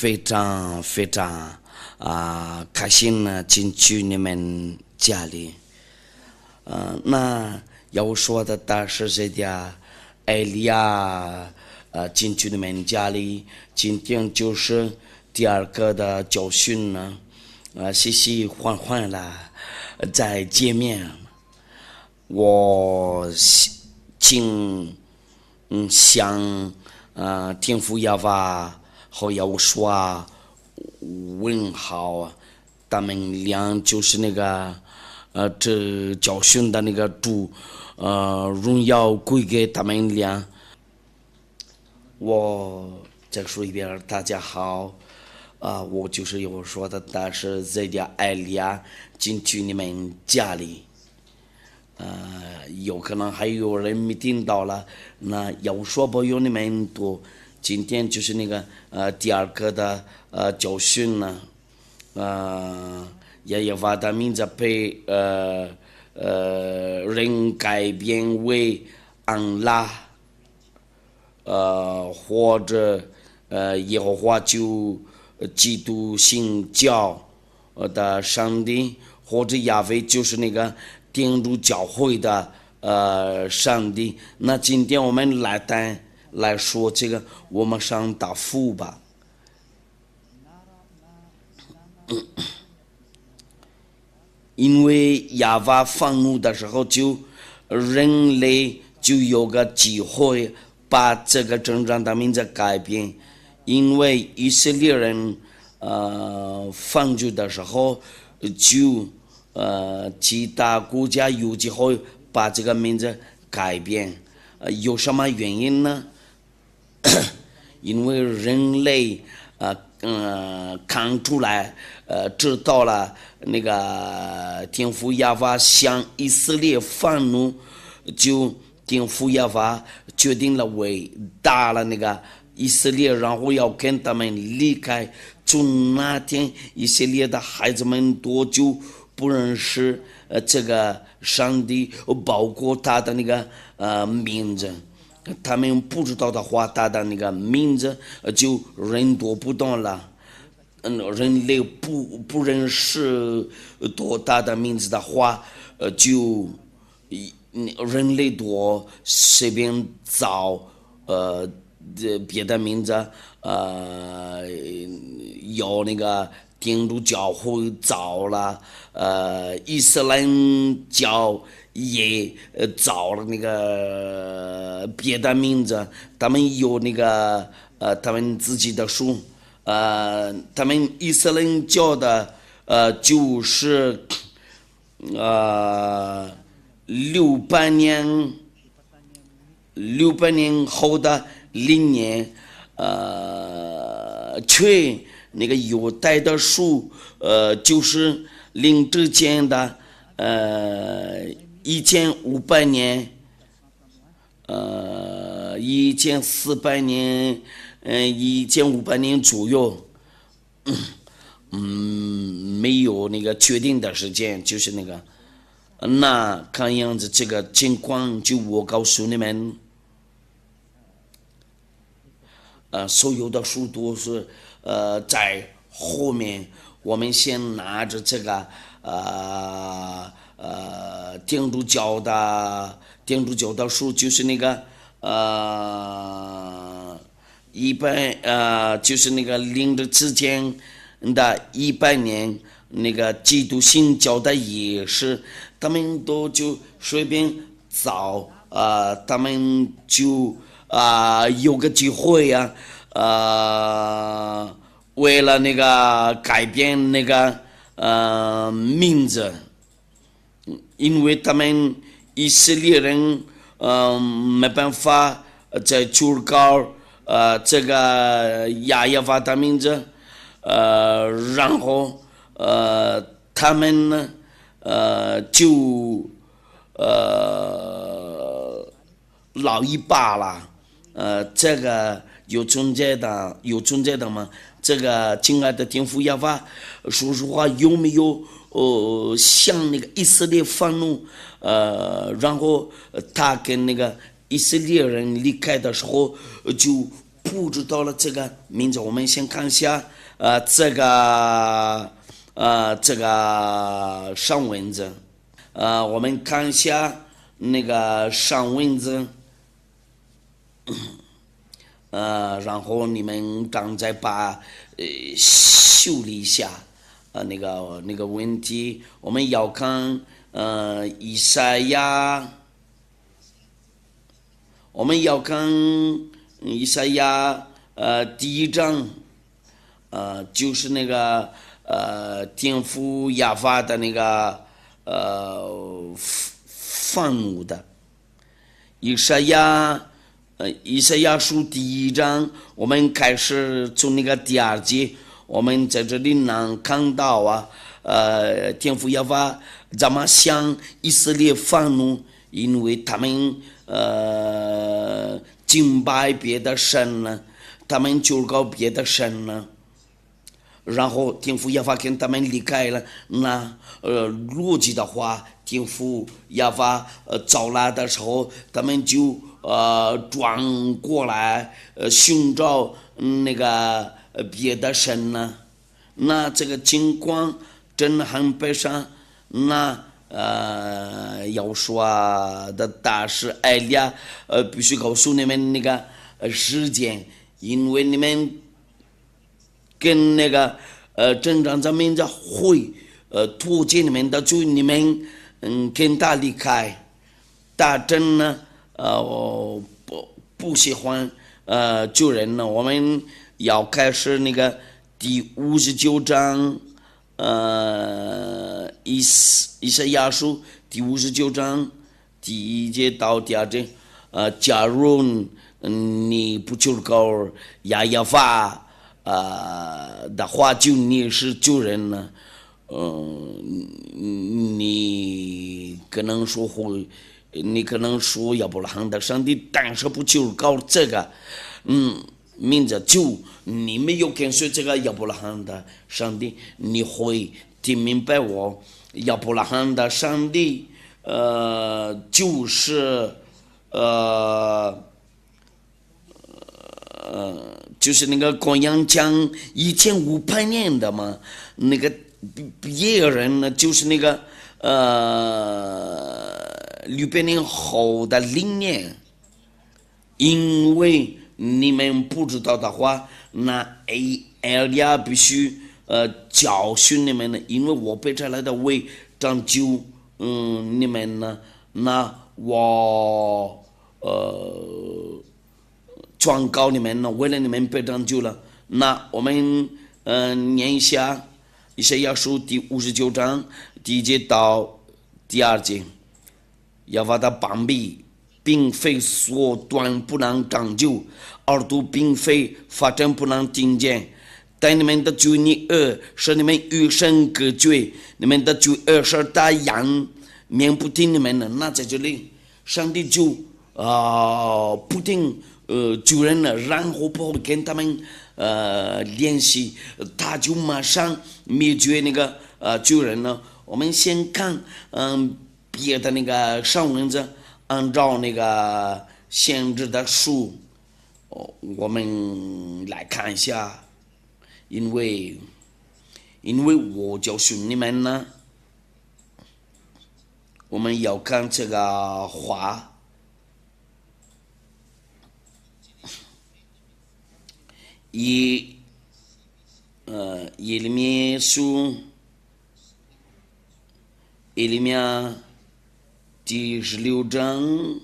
非常非常开心呢，进去你们家里。那要说的是这家艾利亚进去你们家里，今天就是第二个的教训呢，喜喜欢欢了再见面。我想天父亚娃和要说问好，他们俩就是那个这教训的那个主，荣耀归给他们俩。我再说一遍，大家好，我就是要说的，但是这家艾利亚进去你们家里。有可能还有人没听到了，那要说不有你们多，今天就是那个第二个的教训呢，也要把他名字被人改变为安拉，或者耶和华就基督信教的上帝，或者亚非就是那个天主教会的上帝。那今天我们来说这个，我们上答复吧。因为亚娃愤怒的时候，人类就有个机会把这个真正的名字改变。因为以色列人犯罪的时候，就其他国家有机会把这个名字改变，有什么原因呢？因为人类看出来，知道了那个天父亚娃向以色列愤怒，就天父亚娃决定了伟大了那个以色列，然后要跟他们离开。从那天，以色列的孩子们多久不认识这个上帝，包括他的那个名字，他们不知道的话，他的那个名字就认多不懂了。人类不认识多大的名字的话，就人类多随便找别的名字，有那个天主教会找了，伊斯兰教也找了那个别的名字，他们有那个他们自己的书，他们伊斯兰教的就是600年后的0年，却那个犹太的书，就是领之前的1500年，1400年，1500年左右，没有那个确定的时间，就是那个，那看样子这个情况，就我告诉你们，所有的书都是在后面，我们先拿着这个天主教的书，就是那个就是那个领着之前的100年，那个基督信教的也是，他们都就随便找，他们就有个机会呀，为了那个改变那个名字，因为他们以色列人没办法在求告这个亚耶娃的名字，然后他们呢就老一把了，这个有存在的吗？这个亲爱的天父亚娃，说实话有没有向那个以色列愤怒？然后他跟那个以色列人离开的时候，就不知道了这个名字，我们先看一下这个上文字，我们看一下那个上文字，然后你们刚才把修理一下那个问题，我们要看以赛亚，我们要看以赛亚第一章，就是那个天父亚法的那个愤怒的以赛亚书第一章，我们开始从那个第二节，我们在这里能看到天父亚法怎么向以色列愤怒，因为他们敬拜别的神呢，他们求告别的神呢，然后天父亚法跟他们离开了。那逻辑的话，天父亚法招来的时候，他们就转过来寻找那个别的神呢。那这个情况真的很悲伤。那要说的大师艾利亚必须告诉你们那个时间，因为你们跟那个镇长咱们的会脱节你们的，就你们跟他离开，大真呢不喜欢救人呢。我们要开始那个第59章以赛亚书第59章第1节到第2节，假如你不求告亚法的话，就你是救人呢。你可能说亚伯拉罕的上帝，但是不求告这个名字，就你没有跟随这个亚伯拉罕的上帝，你会听明白我亚伯拉罕的上帝就是那个公羊讲1500年的嘛，那个别人呢就是那个600年后的灵年，因为你们不知道的话，那艾利亚必须教训你们呢，因为我被这来的为拯救你们呢，那我转告你们呢，为了你们被拯救了。那我们念一下以赛亚书第59章第1节到第2节，亚法的膀臂并非缩短不能长久，耳朵并非发展不能听见，但你们的罪孽使你们与神隔绝，你们的罪使大羊面不听你们的。那在这里上帝就不听救人了，然后不会跟他们联系，他就马上灭绝那个救人了。我们先看别的那个上文字，按照那个先知的书我们来看一下，因为我教训你们呢，我们要看这个话。耶利米书耶利米第16章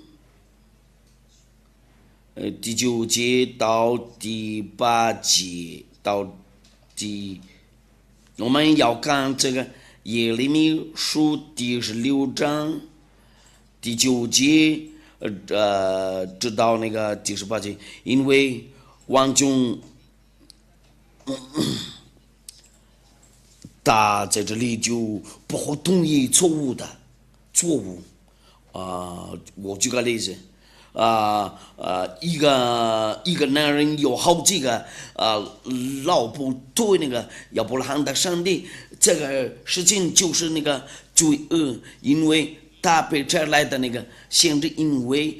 第9节到第8节到我们要看这个耶利米书第16章第9节直到那个第18节，因为王中他在这里就不同意错误，我举个例子，一个男人有好几个老婆，对那个亚伯拉罕的上帝，这个事情就是那个罪恶，因为他被这来的那个限制，因为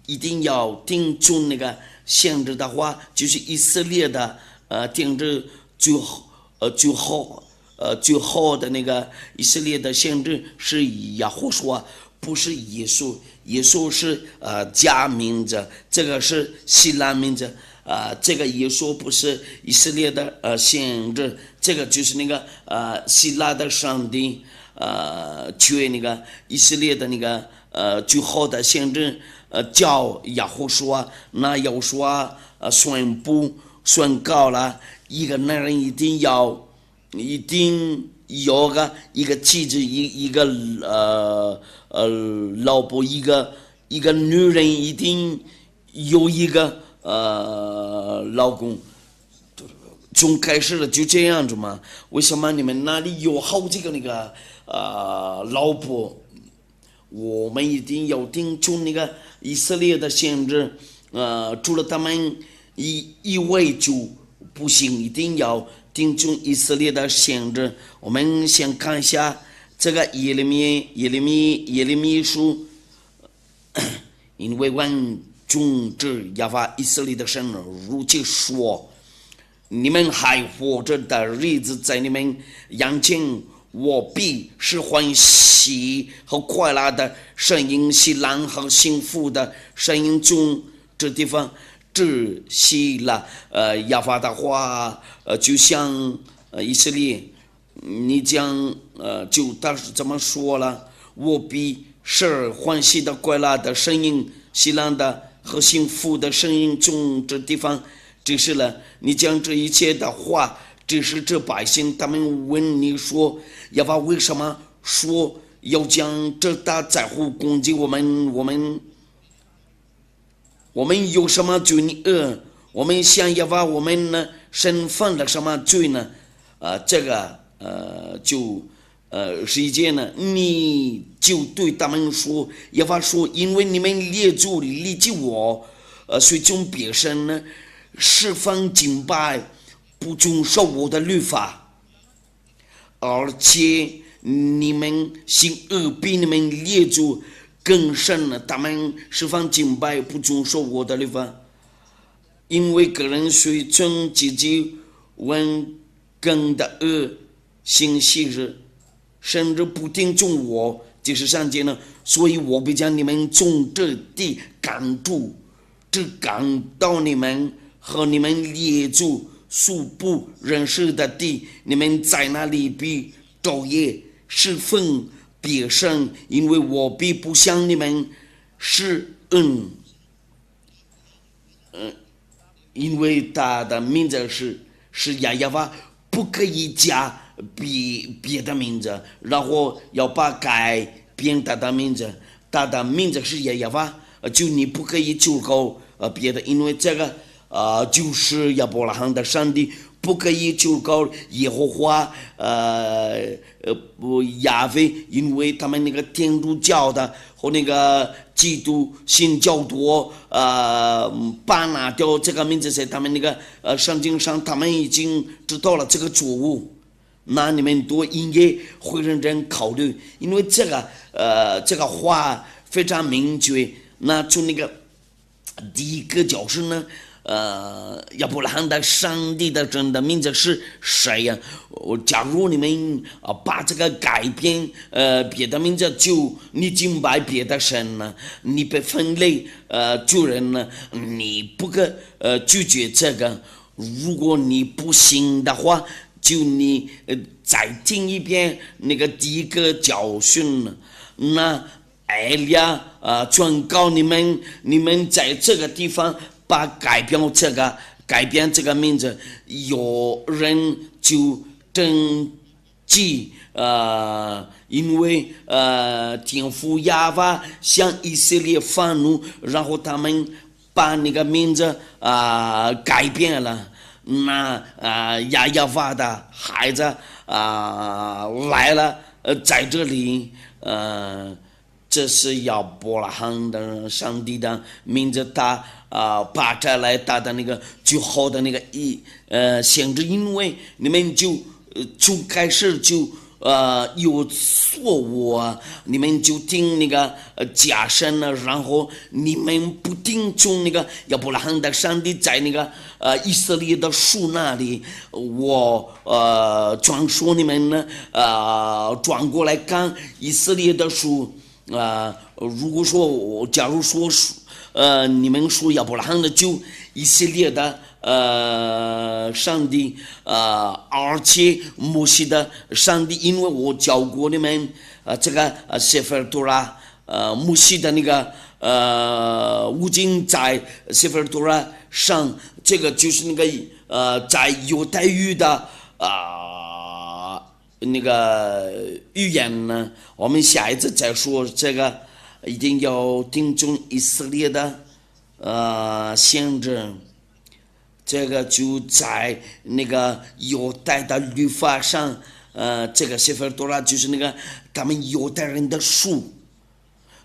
一定要听从那个限制的话，就是以色列的定制最后的那个以色列的限制是亚胡说，不是耶稣。耶稣是假名字，这个是希腊名字。这个耶稣不是以色列的限制，这个就是那个希腊的上帝缺那个以色列的那个最后的限制叫亚胡说。那亚胡说宣告了一个男人一定有一个妻子，一个老婆，一个女人一定有一个老公。从开始了就这样子嘛？为什么你们那里有好几个那个老婆？我们一定要听从那个以色列的限制，除了他们一位就不行，一定要听从以色列的限制。我们先看一下这个耶利米书，因为万众之耶和华以色列的神如此说：你们还活着的日子，在你们眼前，我必是欢喜和快乐的声音，喜乐和幸福的声音中，这地方窒息了。耶和华的话，就像以色列，你讲就他是这么说了：我必是欢喜的快乐的声音，喜乐的和幸福的声音中，这地方。只是了，你讲这一切的话，只是这百姓他们问你说，耶和华为什么说要将这大灾祸攻击我们？我们有什么罪恶？我们向耶和华我们呢身犯了什么罪呢？这个是一件呢，你就对他们说，耶和华说，因为你们列祖离弃我，随从别神呢。释放敬拜，不遵守我的律法，而且你们行恶比你们列祖更甚了。他们释放敬拜，不遵守我的律法，因为个人随从自己温更的恶行昔日，甚至不听从我，就是上界呢。所以我必将你们从这地赶出，只赶到你们和你们列祖素不认识的地，你们在那里必昼夜侍奉别神，因为我必不向你们施恩。因为他的名字是耶和华，不可以加别的名字，然后要把改变他的名字。他的名字是耶和华，就你不可以求告别的，因为这个。就是亚伯拉罕的上帝，不可以求告耶和华亚非，因为他们那个天主教的和那个基督新教徒把拿掉这个名字，在他们那个圣经上，他们已经知道了这个错误。那你们都应该会认真考虑，因为这个话非常明确。那从那个第一个角色呢？亚伯拉罕的上帝的真的名字是谁呀？假如你们把这个改变别的名字，就你敬拜别的神呢，你被分类罪人呢，你不可拒绝这个。如果你不信的话，就你再听一遍那个第一个教训呢。那艾利亚宣告你们在这个地方。把改变这个名字，有人就登记因为天父亚法向以色列发怒，然后他们把那个名字改变了。那亚法的孩子来了，在这里这是亚伯拉罕的上帝的名字，他把这来他的那个最好的那个限制，因为你们就从开始就有错误啊，你们就听那个假神呢，然后你们不听从那个亚伯拉罕的上帝在那个以色列的树那里，我转说你们呢转过来看以色列的树如果说假如说你们说亚伯拉罕的就以色列的上帝而且摩西的上帝，因为我教过你们这个谢弗尔多拉摩西的那个五经在谢弗尔多拉上，这个就是那个在犹太语的那个语言呢，我们下一次再说这个，一定要听从以色列的先知。这个就在那个犹太的律法上，这个谢弗尔多拉就是那个他们犹太人的书。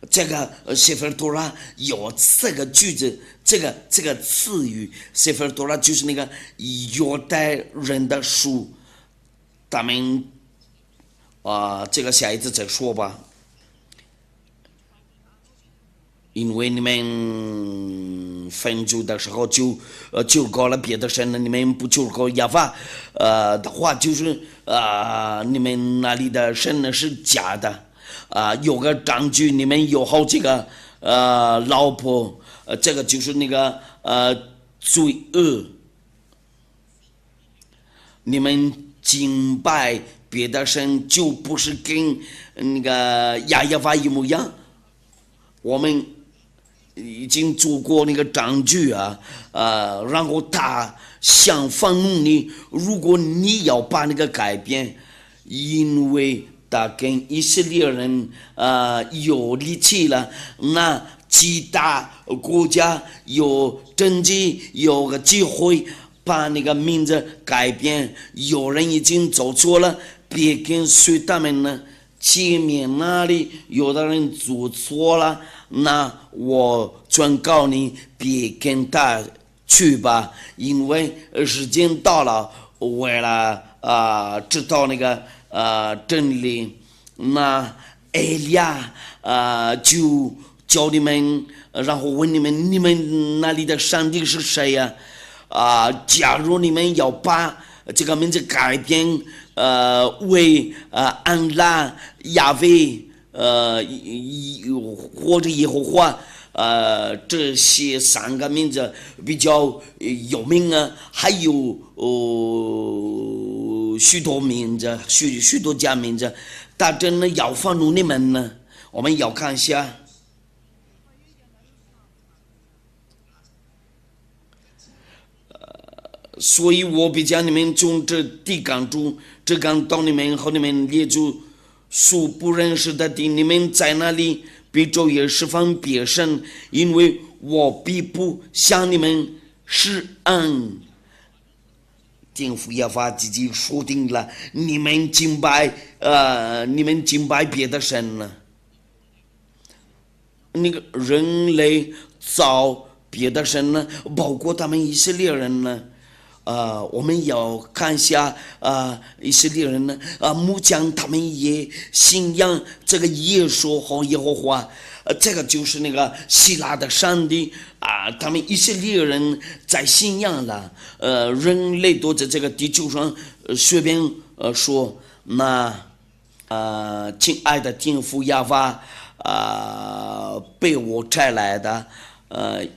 这个谢弗尔多拉有4个句子，这个词语，谢弗尔多拉就是那个犹太人的书。他们这个下一次再说吧，因为你们分组的时候就搞了别的神了，你们不就搞亚法的话，就是你们那里的神呢是假的有个证据，你们有好几个老婆，这个就是那个罪恶，你们敬拜别的神就不是跟那个亚法一模一样，我们已经做过那个证据然后他想放怒你，如果你要把那个改变，因为他跟以色列人有力气了，那其他国家有政绩有个机会把那个名字改变，有人已经走错了，别跟随他们呢。前面那里有的人做错了，那我劝告你别跟他去吧，因为时间到了，为了知道那个真理，那埃利亚就教你们，然后问你们那里的上帝是谁呀？假如你们要把这个名字改变为安拉亚威或者耶和华这些3个名字比较有名还有许多名字许多家名字，他真的要放入你们呢，我们要看一下。所以我比较你们从这地港中，这港到你们和你们列祖所不认识的地，你们在那里比昼夜十分别神，因为我必不向你们施恩。政府也把自己说定了，你们敬拜别的神了，那个人类造别的神呢，包括他们以色列人呢。我们要看一下以色列人呢木匠他们也信仰这个耶稣和耶和华，这个就是那个希腊的上帝他们以色列人在信仰了，人类都在这个地球上随便说，那亲爱的天父亚法被我摘来的，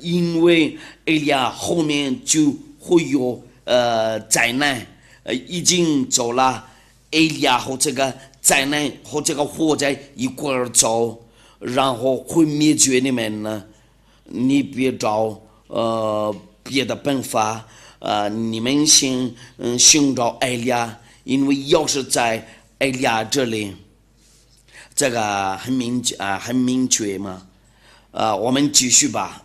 因为埃利亚后面就会有灾难已经走了，埃利亚和这个灾难和这个火灾一块儿走，然后会灭绝你们呢。你别找别的办法你们先寻找埃利亚，因为要是在埃利亚这里，这个很明确嘛。我们继续吧。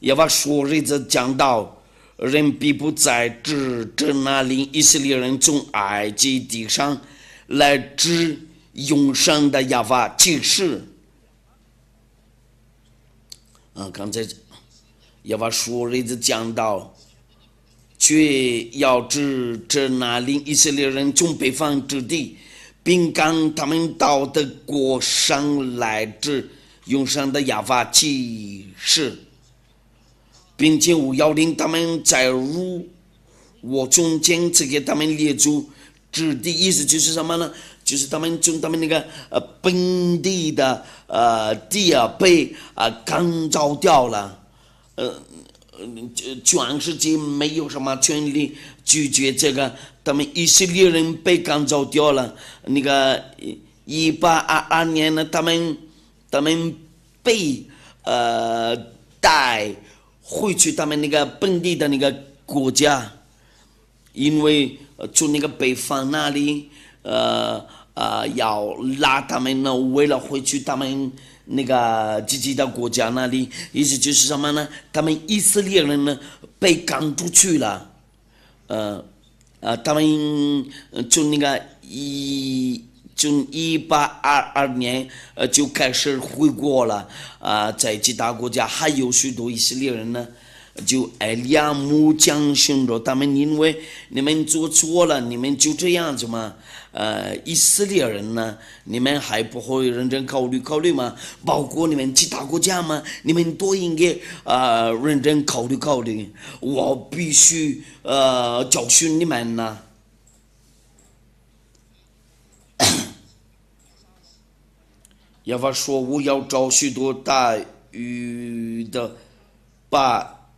耶和华说日子讲到，人必不再指着那领以色列人从埃及地上来指永生的耶和华启示。刚才耶和华说日子讲到，却要指着那令以色列人从北方之地，并赶他们到的国上来至永生的亚法启示，并且我要令他们在入我中间赐给他们列祖之地。意思就是什么呢？就是他们从他们那个本地的地被赶走掉了，全世界没有什么权利拒绝这个，他们以色列人被赶走掉了。那个1822年呢，他们被带回去他们那个本地的那个国家，因为从那个北方那里要拉他们呢，为了回去他们那个自己的国家那里，意思就是什么呢？他们以色列人呢被赶出去了，他们从那个从1822年就开始回国了，在其他国家还有许多以色列人呢，就埃利亚木讲训着他们，因为你们做错了，你们就这样子嘛。以色列人呢，你们还不会认真考虑吗？包括你们其他国家吗？你们都应该认真考虑。我必须教训你们呢。亚法说：“我要找许多大鱼的，把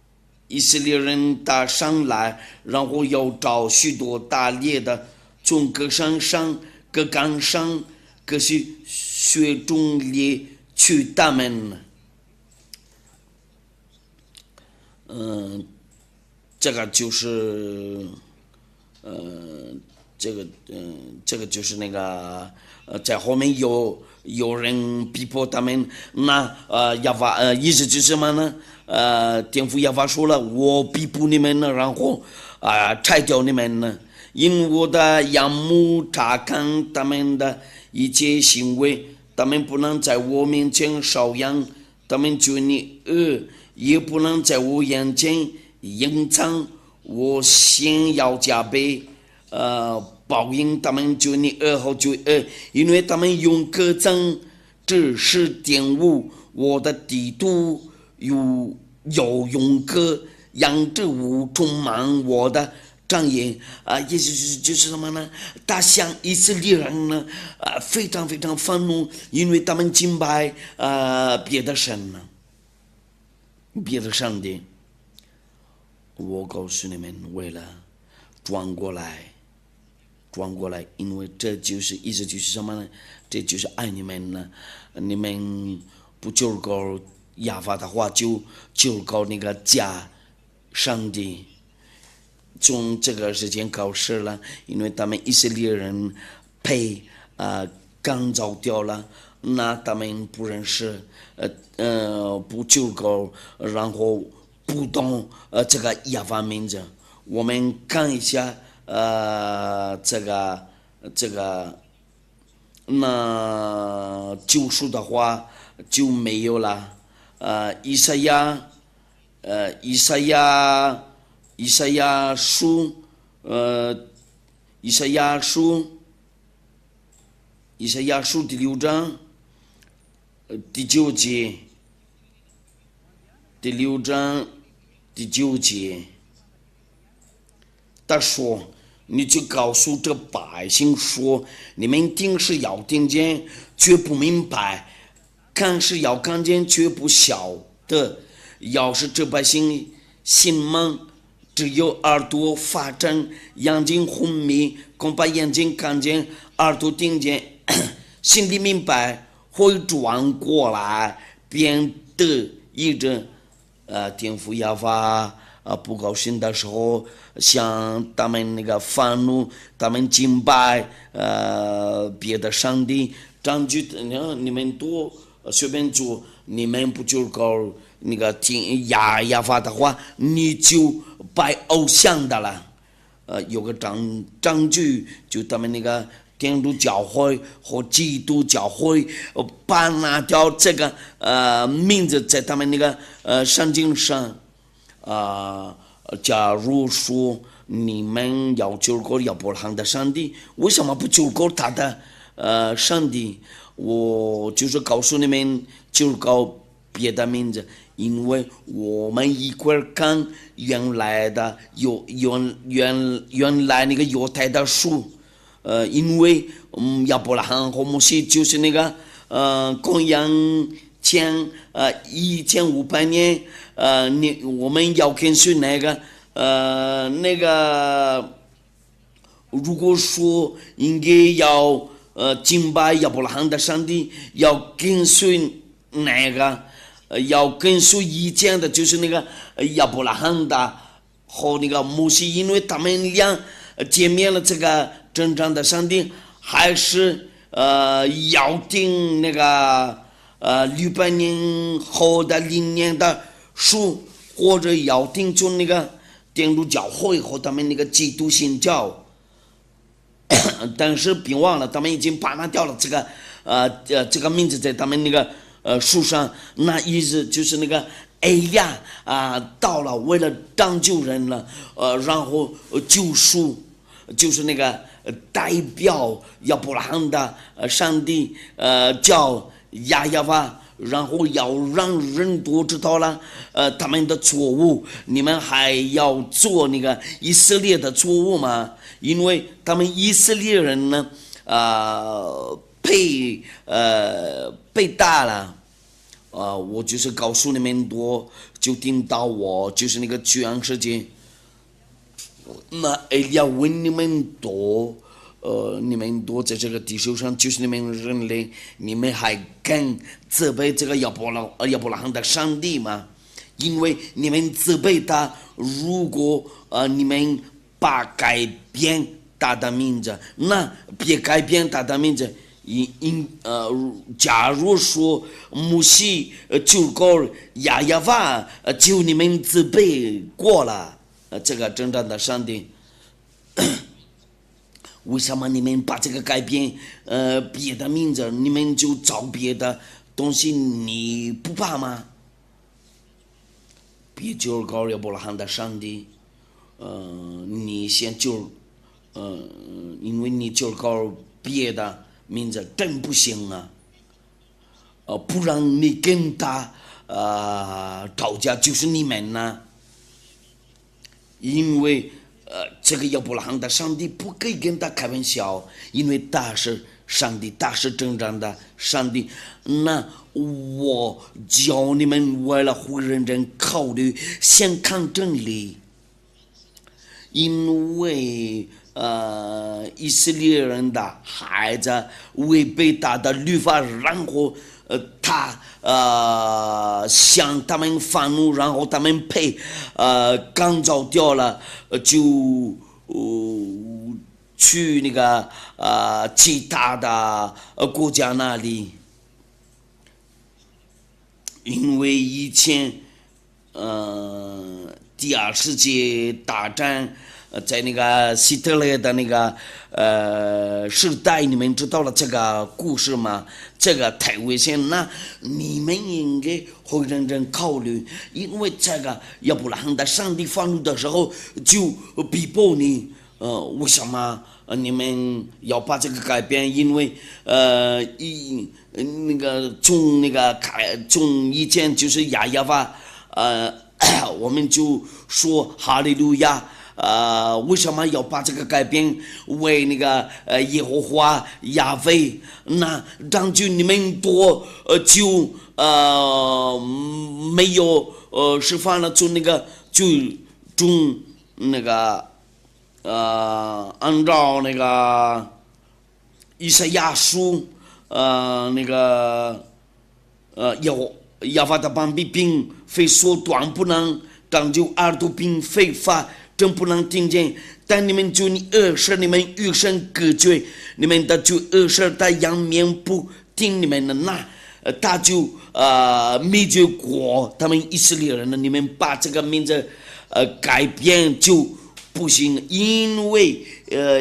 以色列人打上来，然后要找许多打猎的。”从各山上、各岗上、各些雪中猎取他们。这个就是，这个就是那个，在后面有人逼迫他们，那亚法意思就是什么呢？天父亚法说了，我逼迫你们了，然后拆掉你们呢。因我的仰慕查看他们的一切行为，他们不能在我面前搔痒，他们觉你恶，也不能在我眼前隐藏。我先要加倍报应他们觉你恶和罪恶，因为他们用各种知识玷污我的地图，又用各样之物充满我的障眼意思就是什么呢？他向以色列人呢非常非常愤怒，因为他们敬拜别的神呢，别的上帝。我告诉你们，为了转过来，因为这就是意思就是什么呢？这就是爱你们呢。你们不求告亚法的话，就求告那个假上帝。从这个时间开始了，因为他们以色列人被赶走掉了，那他们不认识不求告，然后不懂这个亚法名字。我们看一下这个那救赎的话就没有了。以赛亚书第6章第9节，第6章第9节，他说：“你就告诉这百姓说，你们听是要听见，却不明白；看是要看见，却不晓得。要是这百姓心盲，只有耳朵发展，眼睛昏迷，恐怕眼睛看见，耳朵听见，心里明白，会转过来，变得一直天父亚法不高兴的时候，向他们那个愤怒，他们敬拜别的上帝，证据你们都随便做，你们不就搞那个听亚法的话，你就拜偶像的了。有个证据，就他们那个天主教会和基督教会把拿掉这个名字在他们那个圣经上假如说你们要救过亚伯拉罕的上帝，为什么不救过他的上帝？我就是告诉你们，救过别的名字，因为我们一块看原来那个犹太的书，因为亚伯拉罕和摩西就是那个公元前1500年，我们要跟随那个如果说应该要敬拜亚伯拉罕的上帝，要跟随那个要跟随以前的，就是那个亚伯拉罕的和那个摩西，因为他们俩见面了这个真正的上帝，还是要听那个600年后的0年的书，或者要听从那个天主教会和他们那个基督新教。但是别忘了，他们已经把它掉了这个名字在他们那个书上，那意思就是那个埃利亚到了，为了当救人了，然后救赎，就是那个代表亚伯拉罕的上帝叫亚亚法，然后要让人都知道了他们的错误，你们还要做那个以色列的错误吗？因为他们以色列人呢被打了，我就是告诉你们多，就听到我就是那个全世界，那要问你们多，你们多在这个地球上，就是你们人类，你们还敢责备这个亚伯拉罕的上帝吗？因为你们责备他，如果你们把改变他的名字，那别改变他的名字。假如说摩西救过亚亚法，就你们责备过了这个真正的上帝，为什么你们把这个改变别的名字，你们就找别的东西，你不怕吗？别救过亚伯拉罕的上帝，你先救，因为你救过别的名字真不行啊，不然你跟他吵架就是你们呢，因为这个亚伯拉罕的上帝不可以跟他开玩笑，因为他是上帝，他是真正的上帝。那我教你们为了会认真考虑，先看真理，因为以色列人的孩子违背他的律法，然后他向他们愤怒，然后他们被赶走掉了，就去那个其他的国家那里，因为以前第二世界大战。在那个希特勒的那个时代，你们知道了这个故事吗？这个太危险，那你们应该会认真考虑，因为这个亚伯拉罕的上帝愤怒的时候就逼迫你，为什么你们要把这个改变？因为那个从以前就是亚亚法，我们就说哈利路亚。为什么要把这个改变为那个耶和华亚非？那让就你们多就没有释放了，就那个就中那个按照那个以赛亚书那个亚法的膀臂并非缩短，不能长就耳朵并非发。真不能听见，但你们就你恶事，你们与神隔绝，你们的就恶事，他仰面不听你们的，那他就灭绝国他们以色列人呢。你们把这个名字改变，就不行，因为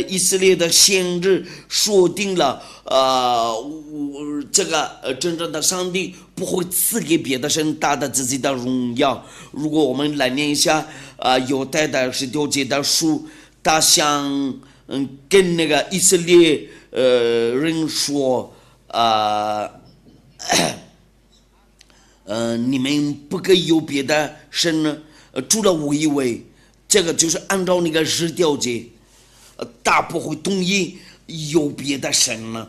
以色列的先知说定了，这个真正的上帝不会赐给别的神大的自己的荣耀。如果我们来念一下犹太的19节的书，他想跟那个以色列人说你们不可以有别的神呢，除了我以外。这个就是按照那个19节，他不会同意有别的神呢，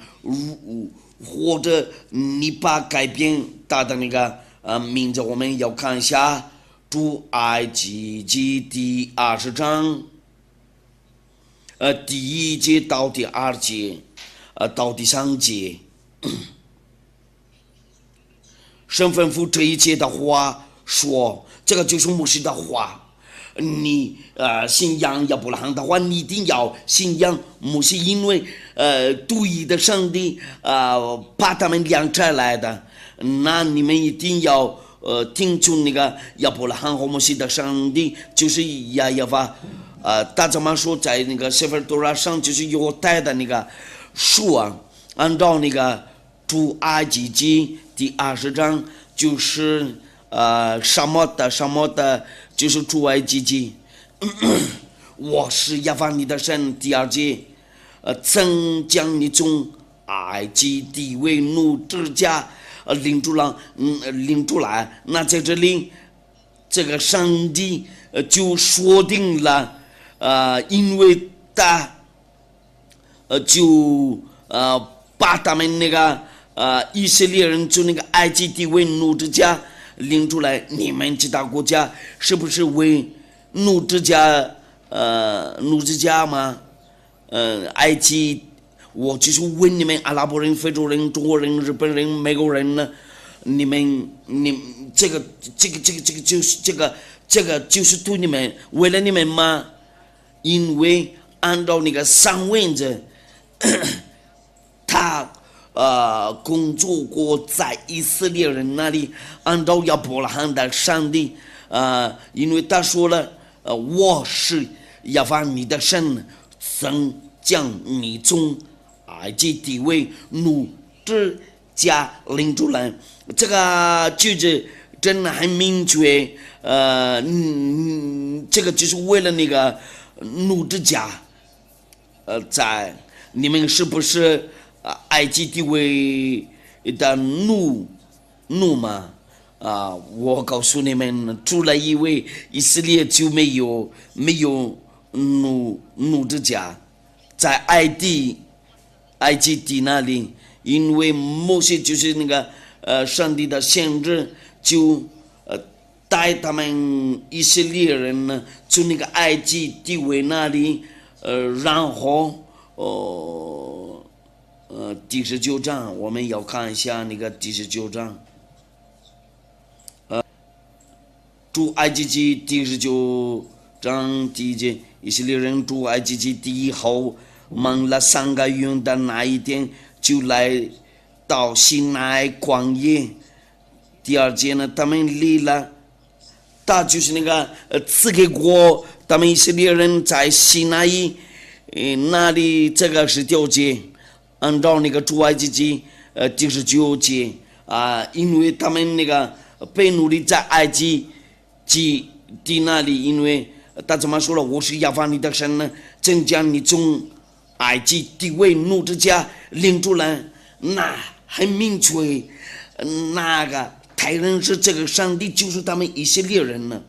或者你把改变他的那个名字，我们要看一下出埃及记第20章，第1节到第2节，到第3节，神吩咐这一切的话说，这个就是牧师的话。你信仰亚伯拉罕的话，你一定要信仰摩西，因为独一的上帝把他们养出来的，那你们一定要听从那个亚伯拉罕和摩西的上帝，就是亚耶和华。大家们说在那个sefer Torah上，就是犹太的那个书按照那个出埃及记第20章，就是沙漠的。就是出埃及记，我是耶和华你的神。第2节，曾将你从埃及地为奴之家领出来。那在这里，这个上帝就说定了，因为他就把他们那个以色列人从那个埃及地为奴之家领出来。你们其他国家是不是为奴之家吗？埃及，我就是问你们阿拉伯人、非洲人、中国人、日本人、美国人呢？你这个就是对你们，为了你们吗？因为按照那个上文字，他工作过在以色列人那里，按照亚伯拉罕的上帝，因为他说了，我是耶和华你的神，曾将你从埃及地为奴之家领出来。这个句子真的很明确，这个就是为了那个奴之家，在你们是不是埃及地位的奴嘛？我告诉你们，除了一位以色列就没有奴之家，在埃及地那里，因为摩西就是那个上帝的先知，就带他们以色列人呢从那个埃及地位那里，然后第19章我们要看一下那个第19章，出埃及记第19章第1节，以色列人出埃及记地以后，忙了3个月的那一天，就来到西奈旷野。第2节呢，他们离了，他就是那个赐给过他们以色列人在西奈那里，这个是9节，按照那个出埃及记第19节因为他们那个被奴隶在埃及地那里，因为他怎么说了？我是耶和华你的神呢，曾将你从埃及地为奴之家领出来。那很明确，那个太认识这个上帝就是他们以色列人呢，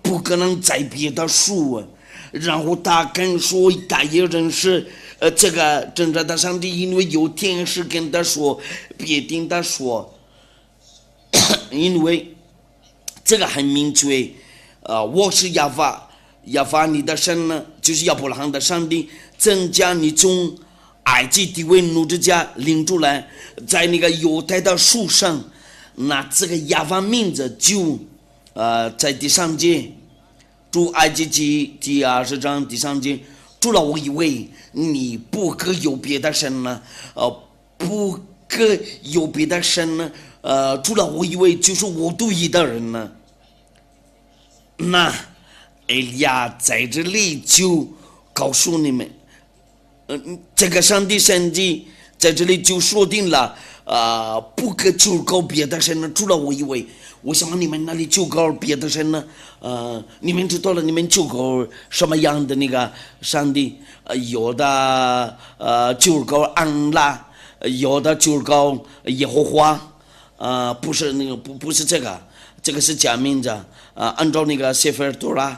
不可能再别的书然后他跟说他也认识这个真正的上帝，因为有天使跟他说，别听他说，因为这个很明确，我是耶和华你的神呢，就是亚伯拉罕的上帝，曾将你从埃及地为奴之家领出来，在那个犹太的书上，那这个耶和华名字就在第3节，出埃及记第20章第3节，除了我以为你不可有别的神呢，不可有别的神呢，除了我以为就是我独一的人呢。那埃利亚在这里就告诉你们，这个上帝神迹在这里就说定了，不可求告别的神呢，除了我以外，为什么你们那里求告别的神呢？你们知道了，你们求告什么样的那个上帝？有的求告安拉，有的求告耶和华，不是那个不是这个，这个是假名字，按照那个sefer《托拉》。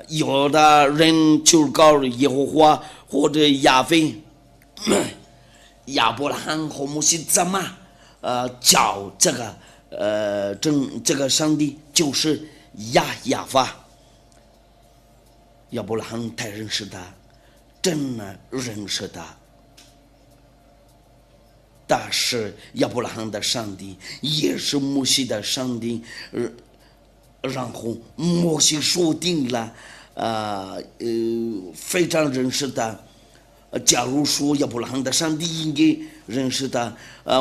有的人求告耶和华或者亚非，亚伯拉罕和摩西怎么叫这个这个上帝就是亚法。亚伯拉罕太认识他，真的认识他，但是亚伯拉罕的上帝也是摩西的上帝。然后摩西说定了，非常认识他。假如说亚伯拉罕的上帝应该认识他，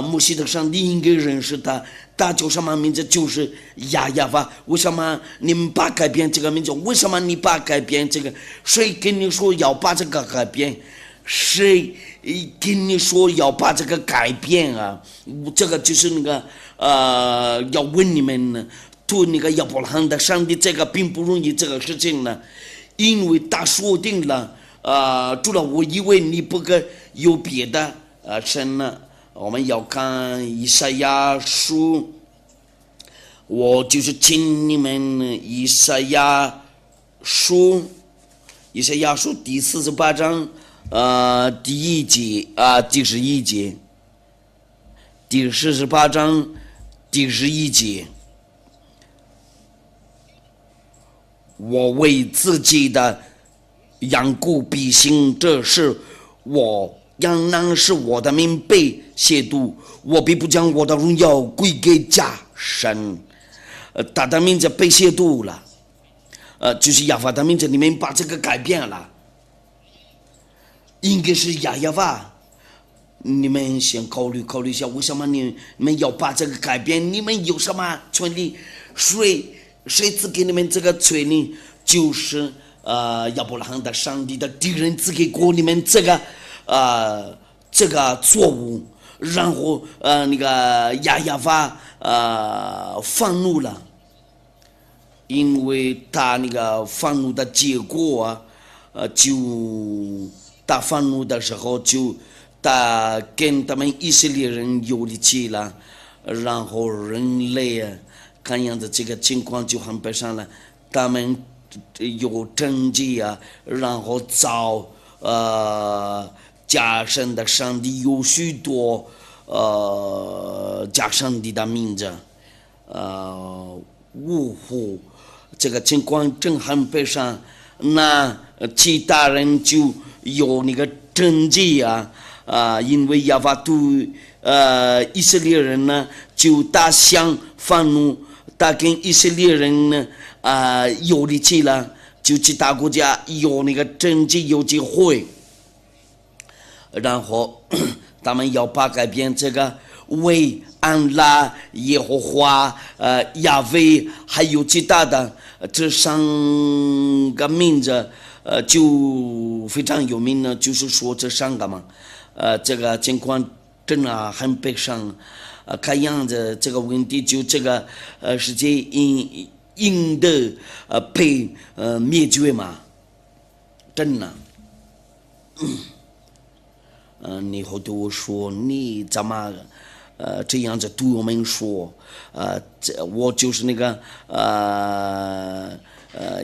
摩西的上帝应该认识他，他叫什么名字？就是亚法。为什么你们把改变这个名字？为什么你把改变这个？谁跟你说要把这个改变？谁跟你说要把这个改变啊？这个就是那个要问你们呢。对那个亚伯拉罕的上帝，这个并不容易这个事情呢，因为他说定了，除了我以为你不可有别的神呢。我们要看以赛亚书，我就是请你们以赛亚书第48章第1节第11节，第48章第11节。我为自己的养故必行这事，我仍然是我的名被亵渎，我必不将我的荣耀归给假神。他的名字被亵渎了，就是亚法的名字，你们把这个改变了，应该是亚法。你们先考虑一下，为什么你们要把这个改变？你们有什么权利？谁赐给你们这个权利？就是亚伯拉罕的上帝的敌人赐给过你们这个错误，然后那个亚法愤怒了，因为他那个愤怒的结果就他愤怒的时候就他跟他们以色列人有力气了，然后人类看样子这个情况就很悲伤了，他们有政绩然后找假神的上帝，有许多假上帝的名字，呜呼，这个情况真很悲伤。那其他人就有那个政绩因为亚法对以色列人呢就大相愤怒。他跟以色列人呢有力气了，就其他国家有那个政治有机会，然后他们要把改变这个为安拉、耶和华、亚威还有其他的这3个名字就非常有名呢，就是说这3个嘛，这个情况真的很悲伤。看样子这个问题就这个世界应的被灭绝嘛，真的。你会对我说你怎么这样子对我们说？我就是那个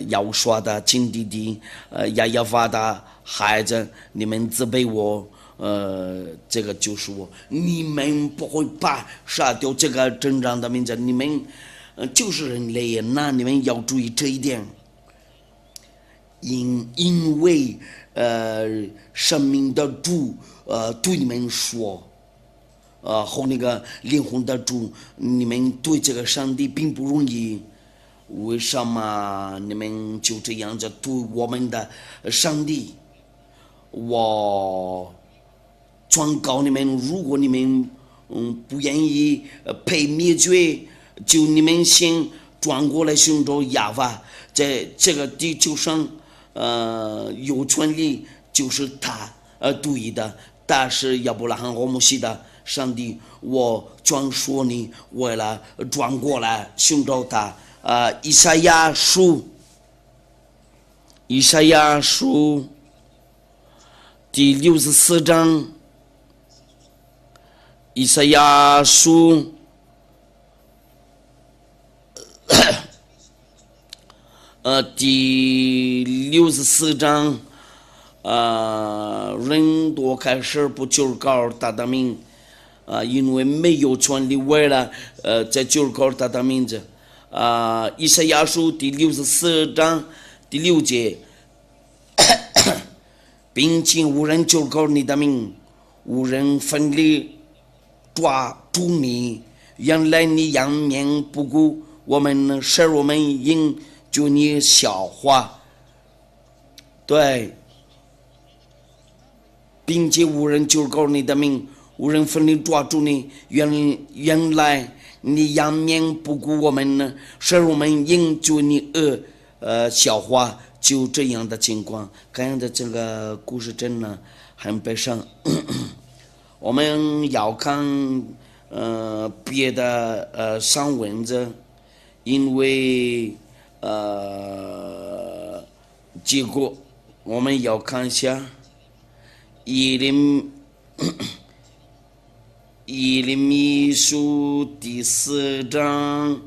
要说的亲弟弟亚法的孩子，你们责备我。这个就是我，你们不会把杀掉这个真正的名字，你们就是人类，那你们要注意这一点，因为生命的主对你们说，和那个灵魂的主，你们对这个上帝并不容易，为什么你们就这样子对我们的上帝？我劝告你们，如果你们不愿意被灭绝，就你们先转过来寻找亚法，在这个地球上，有权利就是他独一的，但是亚伯拉罕和摩西的上帝，我专说你为了转过来寻找他。以赛亚书第64章，以赛亚书第64章，人多开始不求告他的名，因为没有权利为了在求告他的名字。以赛亚书第64章第6节，并且无人求告你的名，无人奋力抓住你，原来你仰面不顾我们，使我们因就你笑话。对，并且无人求告你的名，无人奋力抓住你，原来你仰面不顾我们呢，使我们因就你笑话。就这样的情况，看着这个故事真的很悲伤。我们要看别的上文字，因为结果我们要看一下耶利米书第4章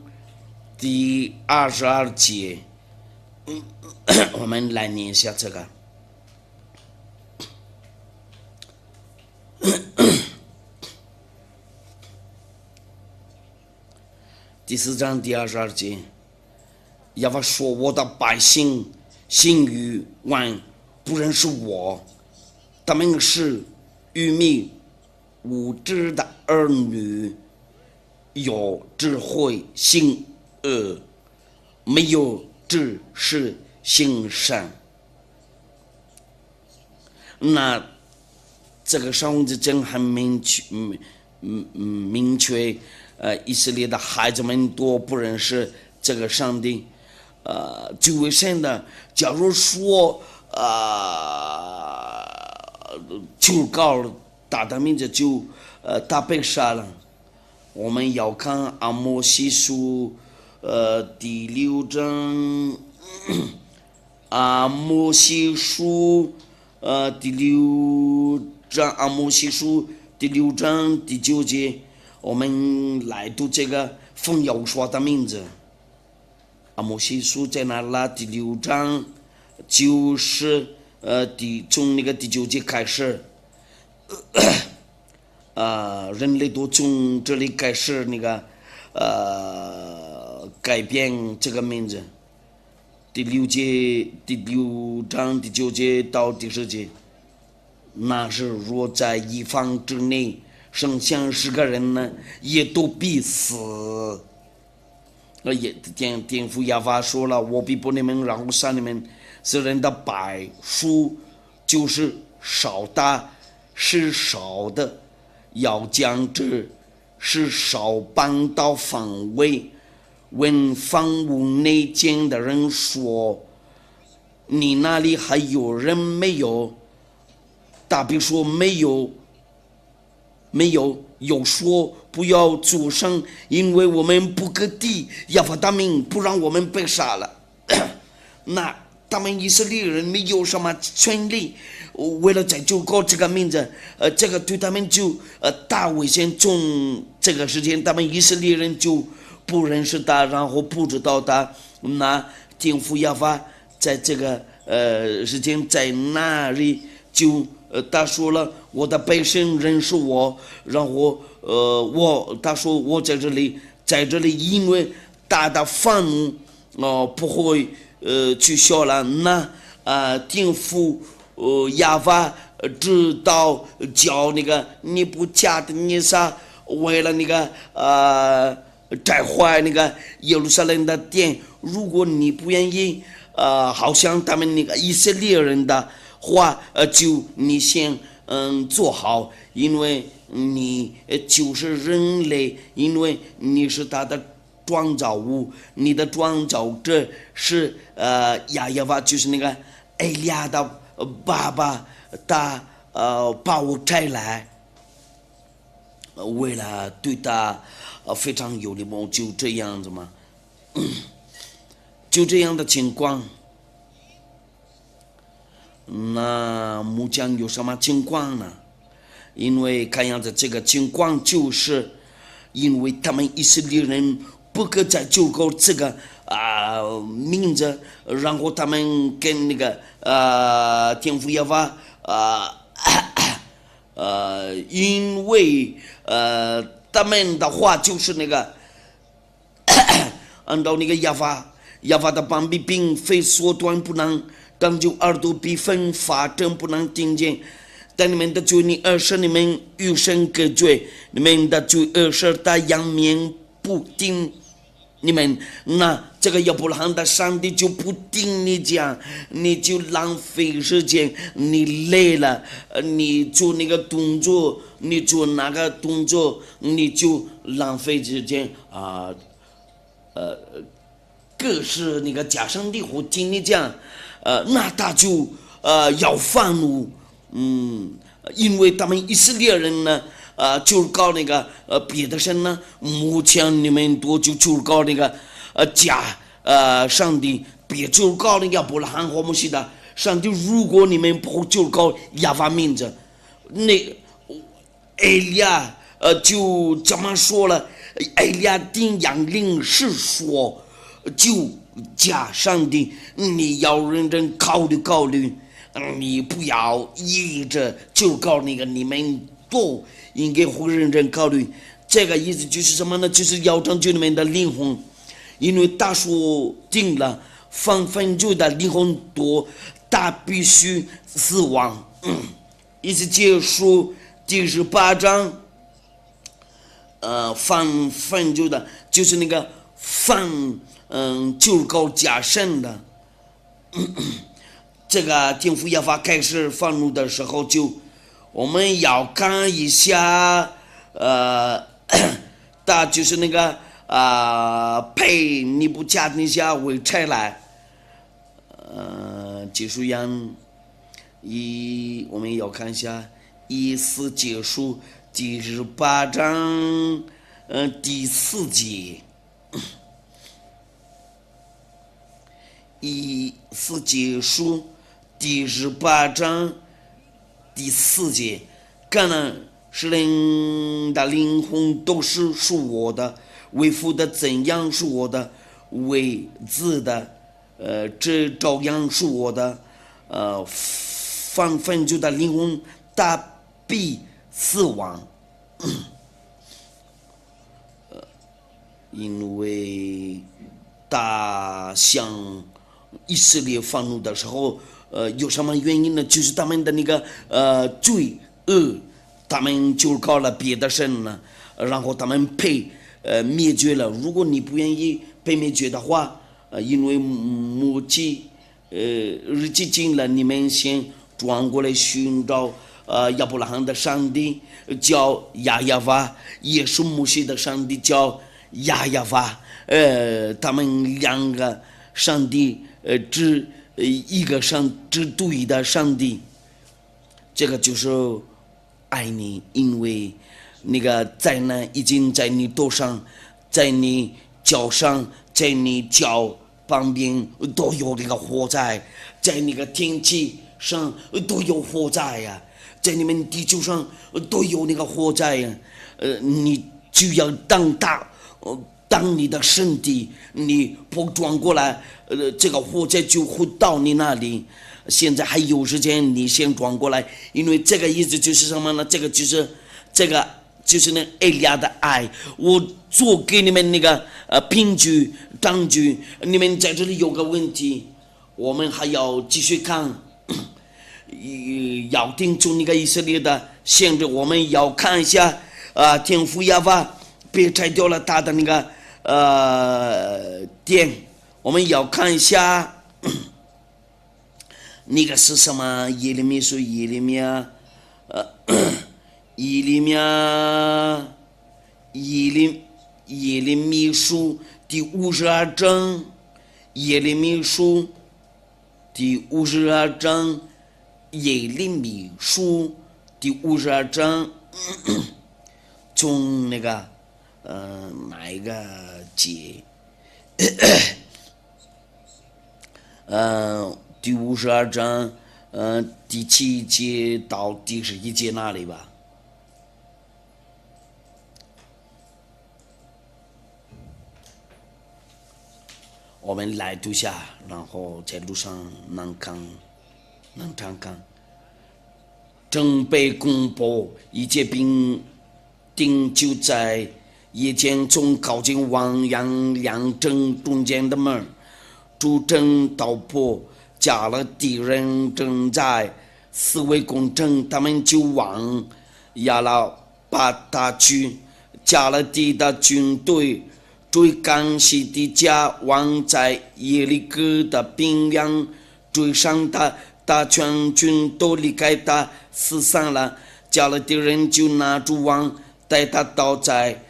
第22节。我们来念一下这个。第4章第22节，耶和华说：“我的百姓心愚顽，不认识我，他们是愚昧无知的儿女，有智慧行恶，没有知识行善。”那这个上文字真很明确，以色列的孩子们都不认识这个上帝。最危险的，假如说求告他的名字就他被杀了。我们要看阿摩西书第6章，阿摩西书第6章，阿摩西书第6章第9节，我们来读这个奉耶和华的名字。阿摩西书在哪啦？第6章就是从那个第9节开始，人类都从这里开始那个改变这个名字。第6章第9节到第10节，那是若在一方之内生下10个人呢，也都必死。也天父耶和华说了：“我必不你们，然后杀你们。是人的百数就是少的，是少的，要将这是少搬到方位。”问房屋内间的人说：“你那里还有人没有？”大比说：“没有。”有说：“不要作声，因为我们不割地，耶和华的名不让我们被杀了。”那他们以色列人没有什么权利，为了在救国这个名字，这个对他们就大危险。从这个时间，他们以色列人就不认识他，然后不知道他。那天父耶和华在这个时间在那里就他说了：“我的百姓认识我。”然后他说：“我在这里，因为他的愤怒不会取消了。”那天父耶和华知道叫那个尼布甲尼撒为了那个拆坏那个耶路撒冷的殿，如果你不愿意好像他们那个以色列人的话，就你先做好，因为你就是人类，因为你是他的创造物，你的创造者是亚耶娃，就是那个埃利亚的爸爸，他把我摘来，为了对他非常有礼貌，就这样子嘛，就这样的情况。那木匠有什么情况呢？因为看样子这个情况就是因为他们以色列人不可再救够这个名字，然后他们跟那个天父耶和华因为他们的话就是那个按照那个耶和华的膀臂并非缩短不能，当就耳朵比分发正不能听见。但你们的罪，你是你们与神隔绝，你们的罪是他仰面不听你们。那这个亚伯拉罕的上帝就不听你讲，你就浪费时间，你累了，你做那个动作，你做那个动作，你就浪费时间可是那个假上帝会听你讲，那他就要愤怒。因为他们以色列人呢，就搞那个别的神呢，目前你们多就搞那个假上帝，别就搞那个亚伯拉罕和摩西的上帝。如果你们不就搞亚法名字，那埃利亚就这么说了，埃利亚定阳令是说，就假上帝，你要认真考虑。你不要一直就搞那个，你们都应该会认真考虑。这个意思就是什么呢？就是要拯救你们的灵魂，因为大说定了，放分就的灵魂多，他必须死亡。意思结束第18章，放分就的，就是那个放就搞假神的。这个天父耶和华开始愤怒的时候，我们要看一下，他就是那个配尼布甲尼撒为差来，结束样我们要看一下意思结束第18章第4节。意思结束第18章第4节，感恩是人的灵魂都是属我的，为父的怎样是我的，为子的这照样是我的，放分就的灵魂他必死亡。因为他向以色列愤怒的时候，有什么原因呢？就是他们的那个罪恶，他们就搞了别的神了，然后他们被灭绝了。如果你不愿意被灭绝的话，因为末期日期近了，你们先转过来寻找亚伯拉罕的上帝叫亚耶娃，也是摩西的上帝叫亚耶娃，他们两个上帝只一个只对的上帝，这个就是爱你，因为那个灾难已经在你头上，在你脚上，在你脚旁边都有那个火灾，在那个天气上都有火灾呀，在你们地球上都有那个火灾呀，你就要当你的身体，你不转过来，这个火灾就会到你那里。现在还有时间，你先转过来，因为这个意思就是什么呢？这个就是那埃利亚的爱。我做给你们那个凭据证据，你们在这里有个问题，我们还要继续看，要听出那个以色列的限制，我们要看一下天父耶和华别拆掉了他的那个殿，我们要看一下那个是什么？耶利米书耶利米书第52章，耶利米书第52章，耶利米书第52章，从那个哪一个节？第52章，第7节到第11节那里吧。我们来读下，然后在路上能常看。正被公布，一切兵丁就在夜间中靠近王阳两城中间的门，主城道破，加了敌人正在四围攻城，他们就往亚拉巴达去，加了地的军队追赶西底家王，在耶利哥的兵粮追上他，大全军都离开他，死散了。加了敌人就拿住王，带他倒在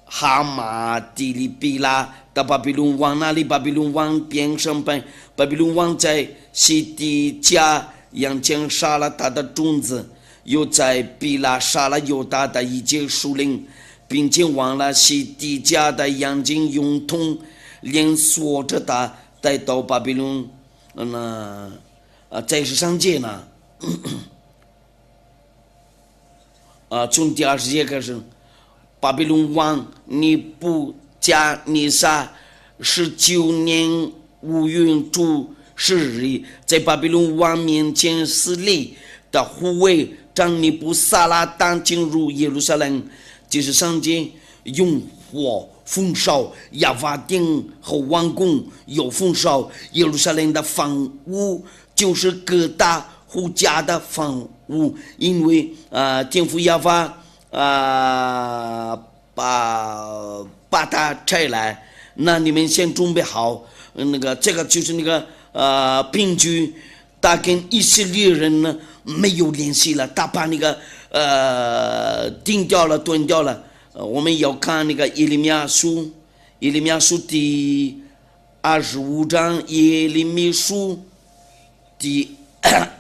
哈马底利比拉的巴比伦王那里。巴比伦王变身本，巴比伦王在西底家眼前杀了他的种子，又在比拉杀了犹大的一切属灵，并且忘了西底家的眼睛，用铜链锁着他，带到巴比伦。在世上界呢，从第20节开始，巴比伦王尼布加尼撒19年5月10日，在巴比伦王面前死立的护卫长尼布撒拉旦进入耶路撒冷，就是上界用火焚烧亚法殿和王宫，又焚烧耶路撒冷的房屋，就是各大户家的房屋，因为天父亚法把它拆来，那你们先准备好，这个就是病句，他跟以色列人呢没有联系了，他把定掉了，断掉了。我们要看耶利米书，耶利米书第25章，耶利米书第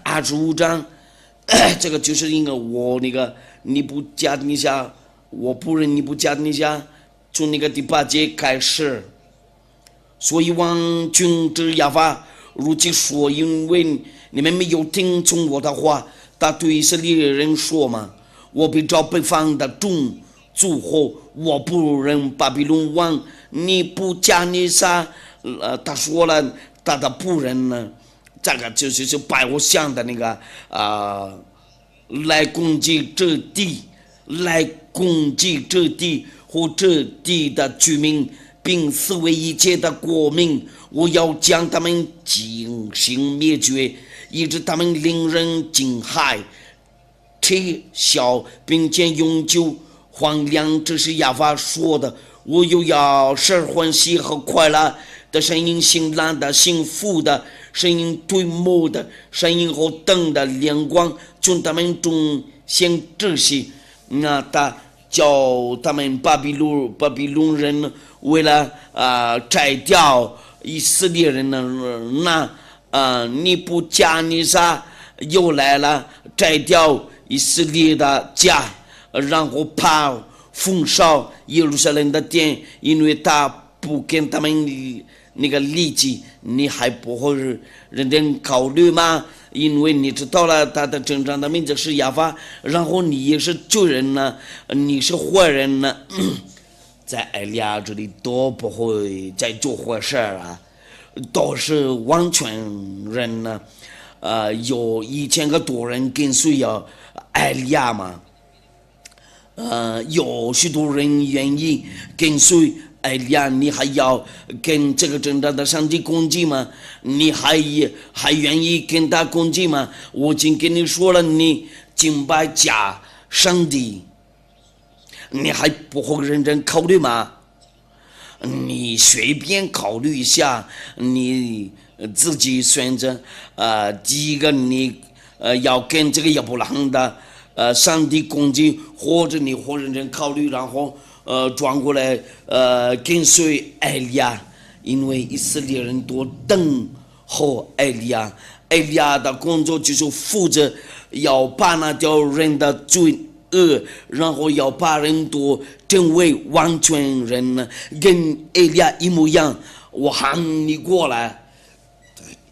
25章，这个就是我尼布加尼撒，我仆人尼布加尼撒，从第8节开始。所以王君之亚法如此说，因为你们没有听从我的话，他对以色列人说嘛，我必照北方的众诸侯，我仆人巴比伦王尼布加尼撒，他说了他的仆人呢，这个就是拜偶像的来攻击这地，来攻击这地和这地的居民，并四围一切的国民，我要将他们进行灭绝，以致他们令人惊骇、耻笑，并且永久荒凉。这是亚法说的。我又要使欢喜和快乐的声音，辛辣的、幸福的声音，对目的声音和灯的亮光从他们中显窒息。那他叫他们巴比伦人为了摘掉以色列人呢，尼布加尼撒又来了，摘掉以色列的家，然后怕焚烧耶路撒冷的殿，因为他不跟他们立即，你还不会认真考虑吗？因为你知道了他的真正的名字是亚法，然后你也是罪人呢，你是坏人呢，在埃利亚这里都不会再做坏事啊，都是完全人呢。有1000个多人跟随埃利亚嘛，有许多人愿意跟随埃利亚，你还要跟这个真正的上帝攻击吗？你还愿意跟他攻击吗？我已经跟你说了，你敬拜假上帝，你还不会认真考虑吗？你随便考虑一下，你自己选择。第一个你要跟这个亚伯拉罕的上帝攻击，或者你会认真考虑，然后转过来跟随埃利亚，因为以色列人都等候埃利亚。埃利亚的工作就是负责要把那条人的罪恶，然后要把人都成为完全人呢，跟埃利亚一模一样。我喊你过来，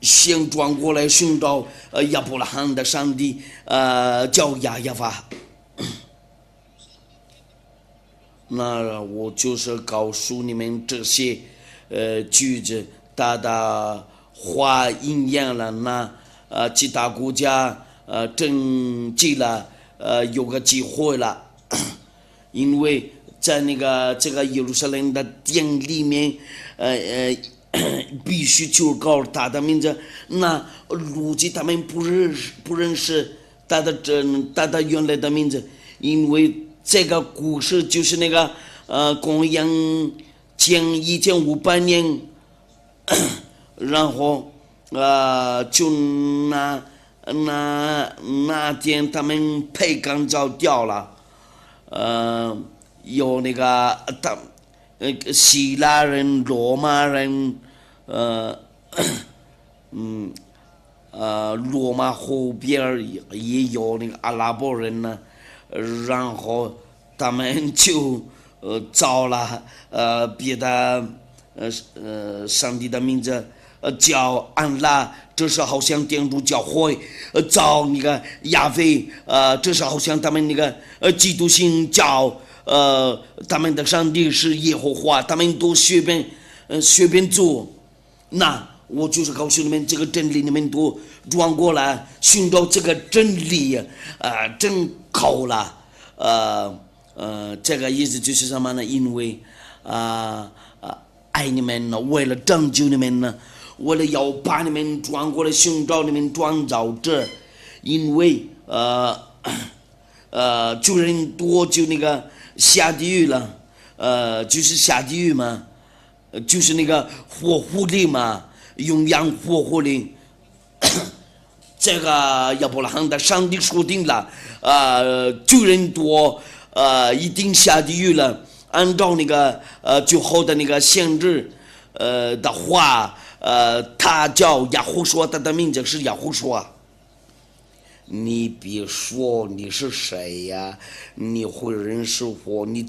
先转过来寻找亚伯拉罕的上帝，叫亚亚法。那我就是告诉你们这些句子，大大话应验了。那其他国家登记了，有个机会了，因为在这个耶路撒冷的殿里面，必须就告他的名字。那如今他们不认识他的原来的名字，因为这个故事就是公元前1500年，然后就那天他们被赶走掉了，有希腊人、罗马人，罗马后边也有阿拉伯人呢，然后他们就造了别的上帝的名字，叫安拉，这是好像天主教会造亚非，这是好像他们基督信教，他们的上帝是耶和华，他们都随便做。那我就是告诉你们这个真理，你们都转过来寻找这个真理，真够了。这个意思就是什么呢？因为爱你们呢，为了拯救你们呢，为了要把你们转过来寻找你们转到这，因为就人多就下地狱了，就是下地狱嘛，就是火狐狸嘛，永远火狐狸。这个亚伯拉罕的上帝说定了，就人多，一定下地狱了。按照最后的限制的话，他叫亚胡说，他的名字是亚胡说。你别说你是谁呀，你会认识我，你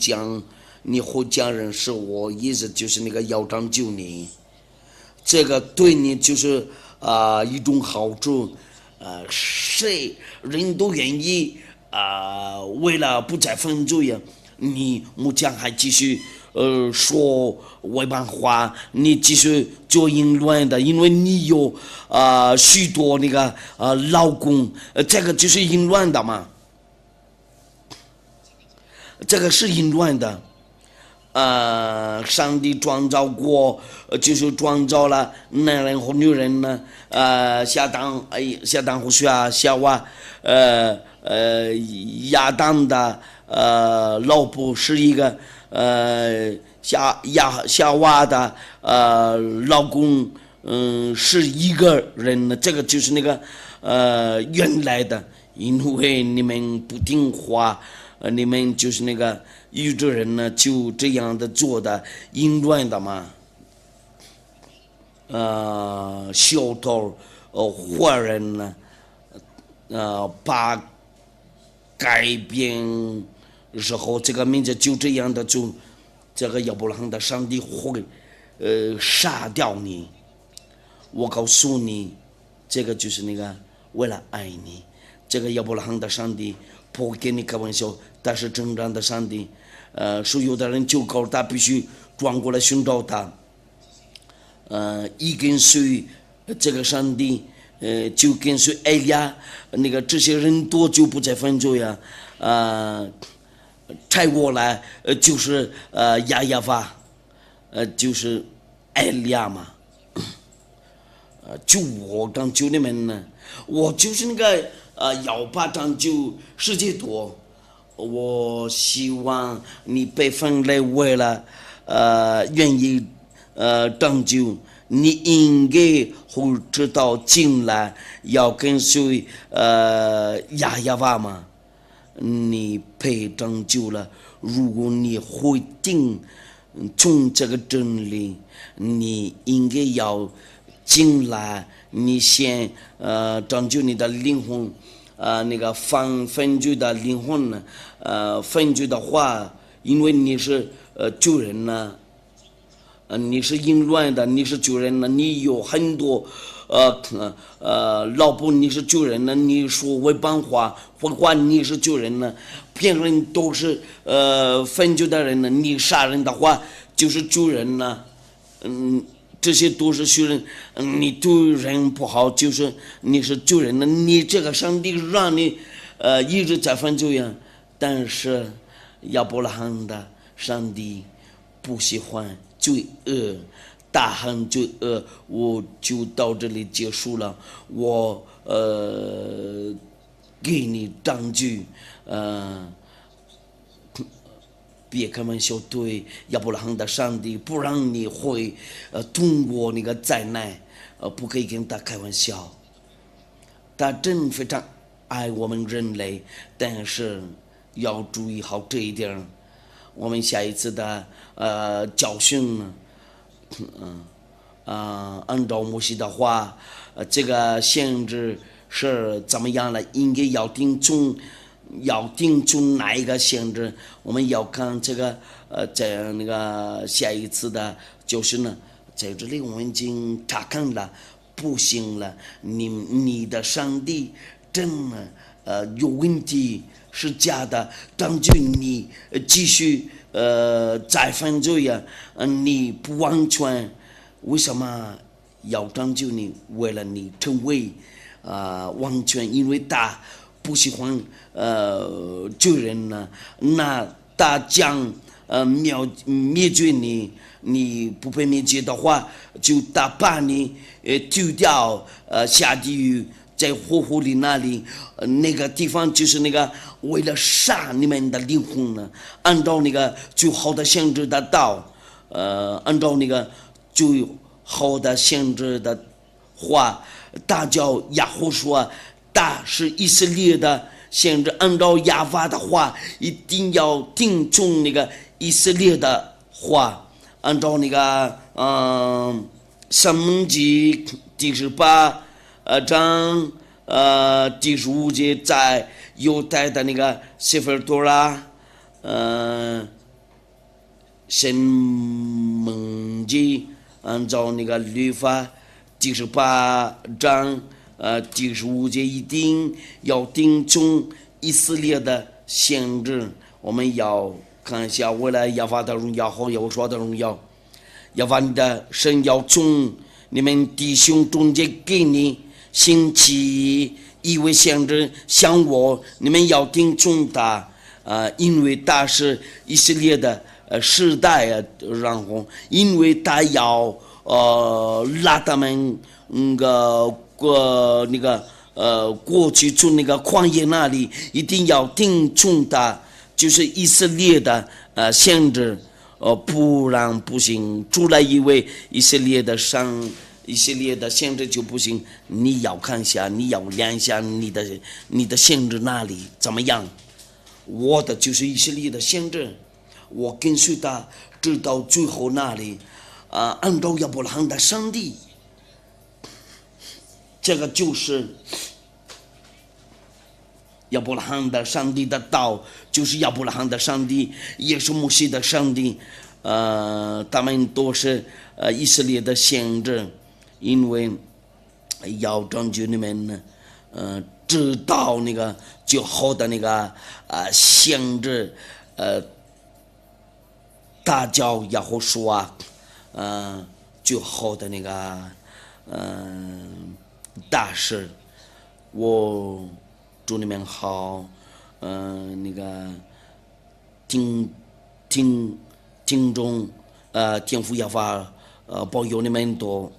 会讲认识我，意思就是要拯救你，这个对你就是一种好处。谁人都愿意为了不再犯罪呀，你目前还继续说外邦话，你继续做淫乱的，因为你有许多老公，这个就是淫乱的嘛，这个是淫乱的。上帝创造过，就是创造了男人和女人呢。夏当和夏娃，亚当的老婆是一个夏娃的老公，是一个人呢。这个就是原来的，因为你们不听话，你们就是宇宙人呢，就这样的做的淫乱的嘛。小偷坏人呢，把改变时候这个名字就这样的，就这个亚伯拉罕的上帝会杀掉你。我告诉你，这个就是为了爱你，这个亚伯拉罕的上帝不会跟你开玩笑，但是真正的上帝，所有的人就告诉他必须转过来寻找他，一跟随这个上帝，就跟随埃利亚，这些人多就不再犯罪呀，拆过来就是亚亚法，就是埃利亚嘛，就我拯救你们呢，我就是要把拯救世界多。我希望你被分类为了愿意拯救，你应该会知道进来要跟随亚亚法嘛，你被拯救了。如果你会听从这个真理，你应该要进来，你先拯救你的灵魂，那个分罪的灵魂呢，分罪的话，因为你是救人呢，你是淫乱的，你是救人呢，你有很多老婆你是救人呢，你说违反话，或者你是救人呢，别人都是分罪的人呢，你杀人的话就是救人呢，这些都是虚人，你对人不好，就是你是救人呢，你这个上帝让你一直在犯罪呀，但是亚伯拉罕的上帝不喜欢罪恶，大喊罪恶。我就到这里结束了，我给你证据，别开玩笑，对亚伯拉罕的上帝不让你会通过那个灾难，不可以跟他开玩笑。他真非常爱我们人类，但是要注意好这一点。我们下一次的教训，按照摩西的话，这个限制是怎么样了？应该要定从哪一个限制？我们要看这个在那个下一次的教训呢，在这里我们已经查看了，不行了，你的上帝真的有问题。是假的，证据你继续再犯罪呀，你不完全，为什么要拯救你？为了你成为完全，因为他不喜欢救人呢，那他将灭绝你，你不被灭绝的话，就他把你丢掉下地狱。在火湖里那里，那个地方就是那个为了杀你们的灵魂呢，按照那个最好的限制的道，按照那个最好的限制的话，大叫亚胡说，大是以色列的限制，按照亚法的话，一定要听从那个以色列的话，按照那个申命记第18章第15节，在犹太的那个sefer Torah，申命记按照那个律法第18章第15节，一定要听从以色列的限制。我们要看一下，为了亚法的荣耀和耶和华的荣耀，亚法的神要从你们弟兄中间给你兴起一位先知，像我，你们要听从他，因为他是以色列的时代然后因为他要拉他们过去从那个旷野那里，一定要听从他，就是以色列的先知，不然不行。出来一位以色列的限制就不行，你要看一下，你要量一下你的限制那里怎么样？我的就是以色列的限制，我跟随他直到最后那里，按照亚伯拉罕的上帝，这个就是亚伯拉罕的上帝的道，就是亚伯拉罕的上帝，也是摩西的上帝，他们都是以色列的先知。因为要拯救你们呢，知道那个最好的那个先知，大叫亚胡书最好的那个大事，我祝你们好，那个听众天父亚法保佑你们多。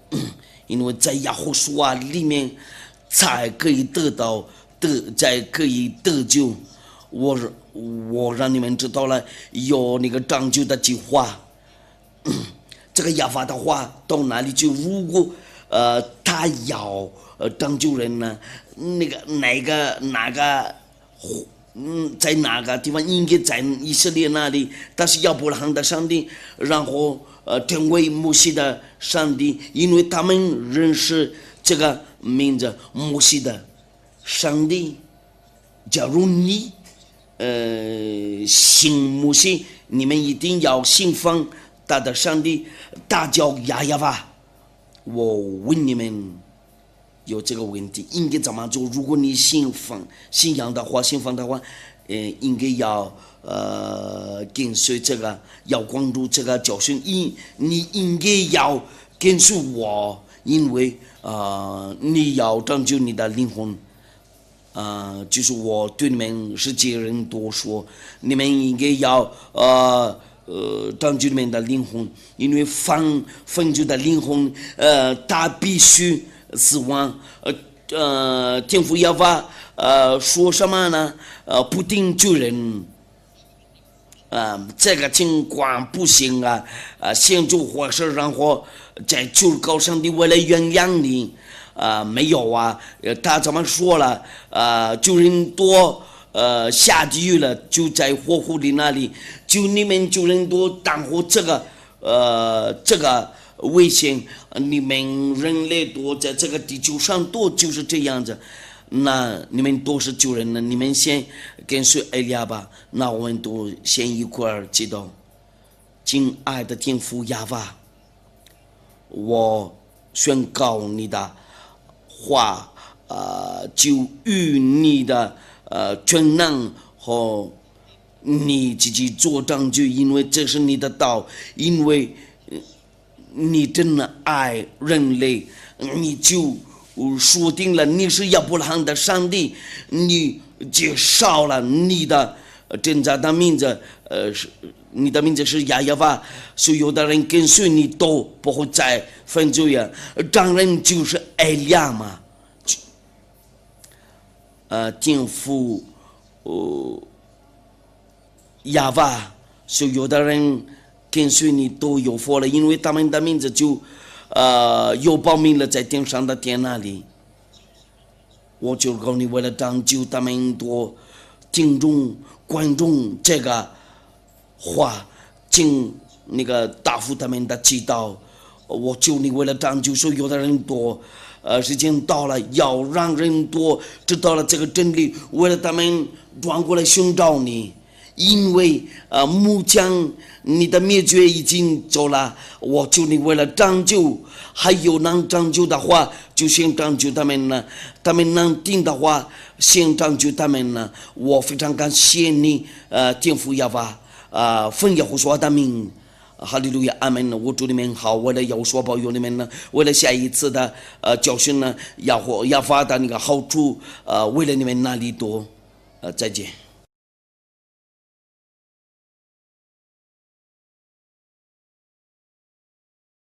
因为在亚胡书里面才可以才可以得救。我让你们知道了有那个拯救的计划。这个亚法的话到哪里去？如果他要拯救人呢？哪个在哪个地方？应该在以色列那里，但是亚伯拉罕的上帝，然后成为摩西的上帝，因为他们认识这个名字摩西的上帝。假如你信摩西，你们一定要信奉他的上帝，他叫亚亚娃。我问你们，有这个问题应该怎么做？如果你信仰的话，应该要跟随这个，要关注这个教训。你应该要跟随我，因为你要拯救你的灵魂。就是我对你们世界人多说，你们应该要拯救你们的灵魂，因为分救的灵魂，他必须死亡。天父亚娃说什么呢？不定救人。这个情况不行啊！先做坏事，然后再求告上帝为了原谅你。没有啊，他怎么说了？救人多，下地狱了，就在火湖里那里，救你们救人多，但乎这个危险，你们人类多，在这个地球上多就是这样子。那你们都是救人的，你们先跟随艾利亚吧。那我们都先一块儿祈祷。亲爱的天父亚娃，我宣告你的话，就与你的全能和你自己做证据，因为这是你的道，因为你真的爱人类，你就说定了你是亚伯拉罕的上帝，你介绍了你的真正的名字，你的名字是亚亚娃，所有的人跟随你都不会再犯罪呀。当然就是艾利亚嘛，天父亚娃，所有的人跟随你都有福了，因为他们的名字就有报名了在天上的天那里。我就告你，为了拯救他们多听众观众这个话，请那个答复他们的祈祷。我求你为了拯救所有的人多，时间到了，要让人多知道了这个真理，为了他们转过来寻找你。因为目前你的灭绝已经走了，我求你为了拯救，还有能拯救的话，就先拯救他们呢。他们能听的话，先拯救他们呢。我非常感谢你，天父亚娃，奉耶和华的名，哈利路亚，阿门。我祝你们好，为了耶和华保佑你们呢，为了下一次的教训呢，亚娃的那个好处，为了你们那里多，再见。